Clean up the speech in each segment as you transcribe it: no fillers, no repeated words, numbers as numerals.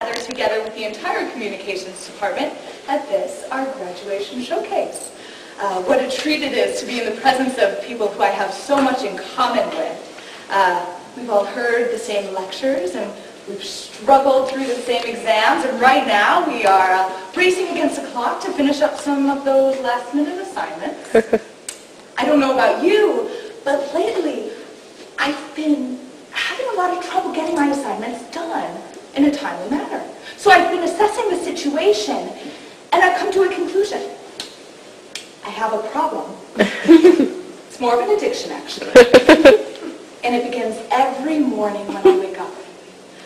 Gather together with the entire communications department at this, our graduation showcase. What a treat it is to be in the presence of people who I have so much in common with. We've all heard the same lectures and we've struggled through the same exams, and right now we are racing against the clock to finish up some of those last-minute assignments. I don't know about you, but lately I've been having a lot of trouble getting my assignments done in a timely manner. So I've been assessing the situation, and I've come to a conclusion. I have a problem. It's more of an addiction, actually. And it begins every morning when I wake up.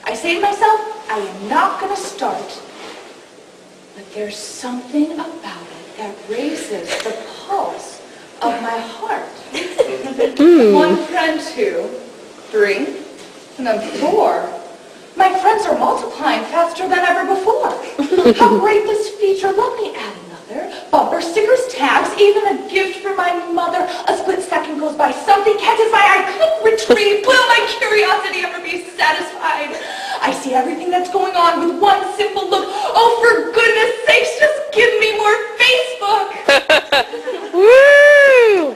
I say to myself, I am not going to start, but there's something about it that raises the pulse of my heart. 1 friend, 2, 3, and then 4. My friends are multiplying faster than ever before. How great this feature. Let me add another. Bumper stickers, tags, even a gift for my mother. A split second goes by. Something catches my eye. Click, retrieve. Will my curiosity ever be satisfied? I see everything that's going on with one simple look. Oh, for goodness sakes, just give me more Facebook. Woo!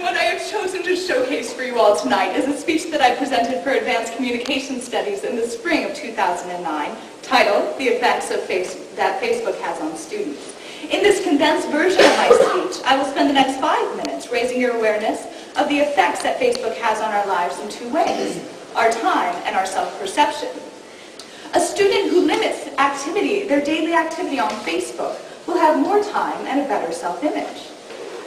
What I have chosen to showcase for you all tonight is a speech that I presented for Advanced Communication Studies in the spring of 2009, titled The Effects that Facebook Has on Students. In this condensed version of my speech, I will spend the next 5 minutes raising your awareness of the effects that Facebook has on our lives in 2 ways, our time and our self-perception. A student who limits their daily activity on Facebook will have more time and a better self-image.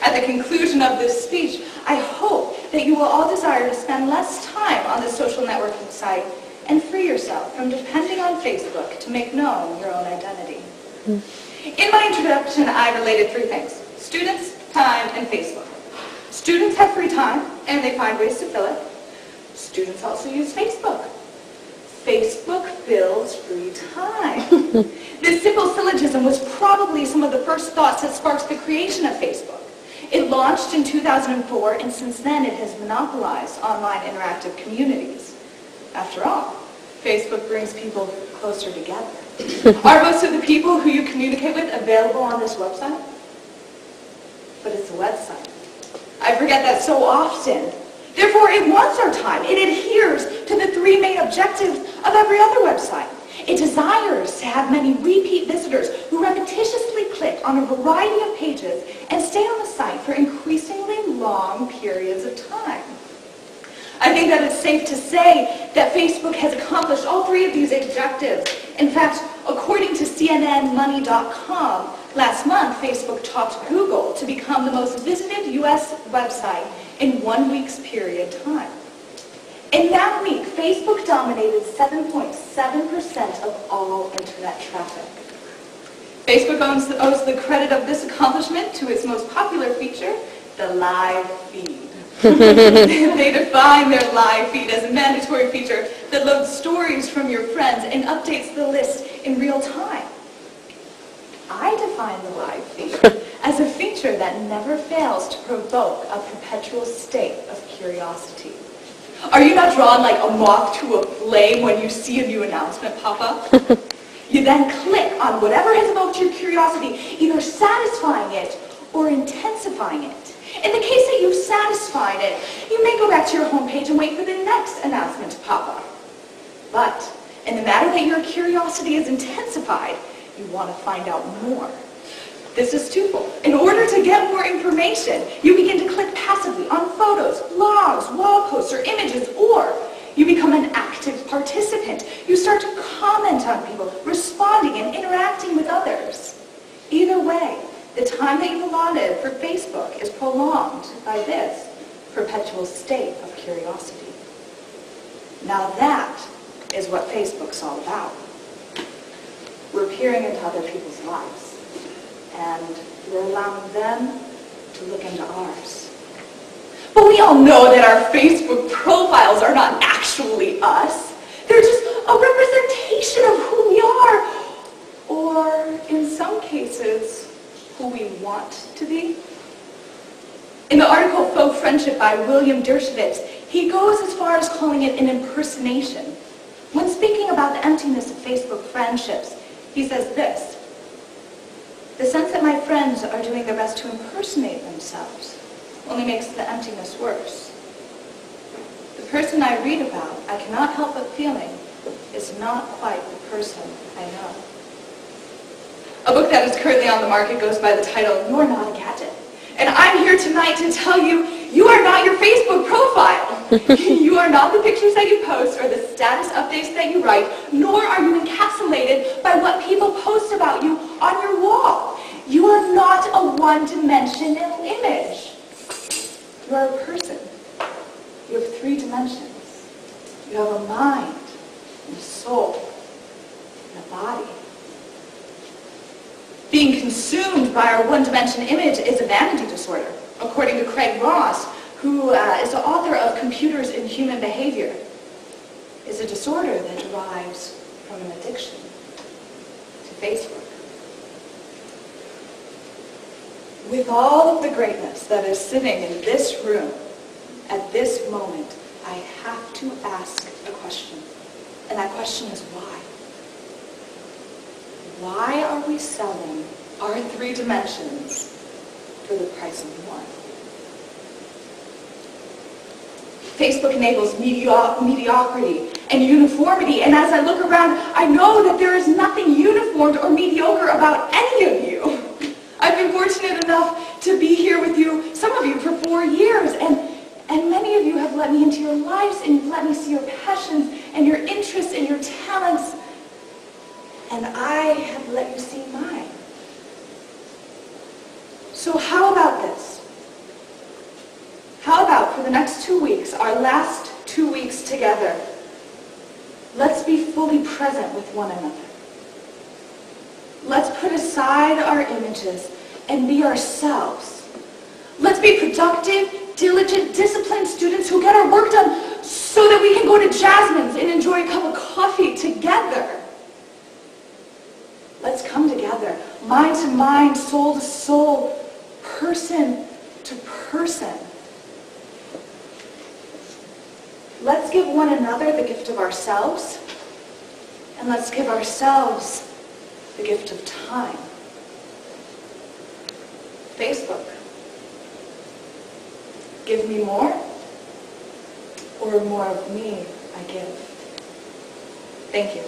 At the conclusion of this speech, I hope that you will all desire to spend less time on the social networking site and free yourself from depending on Facebook to make known your own identity. In my introduction, I related 3 things: students, time, and Facebook. Students have free time, and they find ways to fill it. Students also use Facebook. Facebook fills free time. This simple syllogism was probably some of the first thoughts that sparked the creation of Facebook. It launched in 2004, and since then it has monopolized online interactive communities. After all, Facebook brings people closer together. Are most of the people who you communicate with available on this website? But it's a website. I forget that so often. Therefore, it wants our time. It adheres to the 3 main objectives of every other website. It desires to have many repeat visitors who repetitiously click on a variety of pages and stay on the site for increasingly long periods of time. I think that it's safe to say that Facebook has accomplished all 3 of these objectives. In fact, according to CNNmoney.com, last month Facebook topped Google to become the most visited U.S. website in 1 week's period time. In that week, Facebook dominated 7.7% of all internet traffic. Facebook owes the credit of this accomplishment to its most popular feature, the live feed. They define their live feed as a mandatory feature that loads stories from your friends and updates the list in real time. I define the live feed as a feature that never fails to provoke a perpetual state of curiosity. Are you not drawn like a moth to a flame when you see a new announcement pop up? You then click on whatever has evoked your curiosity, either satisfying it or intensifying it. In the case that you've satisfied it, you may go back to your homepage and wait for the next announcement to pop up. But in the matter that your curiosity is intensified, you want to find out more. This is twofold. In order to get more information, you begin to click passively on photos, blogs, wall posts, or images, or you become an active participant. You start to comment on people, responding and interacting with others. Either way, the time that you've allotted for Facebook is prolonged by this perpetual state of curiosity. Now that is what Facebook's all about. We're peering into other people's lives, and we're allowing them to look into ours. But we all know that our Facebook profiles are not actually us. They're just a representation of who we are, or in some cases, who we want to be. In the article Faux Friendship by William Dershowitz, he goes as far as calling it an impersonation. speaking about the emptiness of Facebook friendships, he says this: "The sense that my friends are doing their best to impersonate themselves only makes the emptiness worse. The person I read about, I cannot help but feeling, is not quite the person I know." A book that is currently on the market goes by the title, You're Not a Gadget. And I'm here tonight to tell you, you are not your Facebook profile. You are not the pictures that you post or the status updates that you write, nor are you encapsulated by what people post about you on your wall. You are not a one-dimensional image. You are a person. You have 3 dimensions. You have a mind, and a soul, and a body. Being consumed by our one-dimension image is a vanity disorder, according to Craig Ross, who is the author of Computers in Human Behavior. It's a disorder that derives from an addiction to Facebook. With all of the greatness that is sitting in this room at this moment, I have to ask a question. And that question is why? Why are we selling our 3 dimensions for the price of 1? Facebook enables mediocrity and uniformity, and as I look around, I know that there is nothing uniformed or mediocre about any of you. I've been fortunate enough to be here with you, some of you, for 4 years, and many of you have let me into your lives, and you've let me see your passions and your interests and your talents, and I have let you see mine. So how about this? How about for the next 2 weeks, our last 2 weeks together, let's be fully present with one another. Let's put aside our images and be ourselves. Let's be productive, diligent, disciplined students who get our work done so that we can go to Jasmine's and enjoy a cup of coffee together. Let's come together, mind to mind, soul to soul, person to person. Let's give one another the gift of ourselves, and let's give ourselves the gift of time. Facebook, give me more, or more of me I give. Thank you.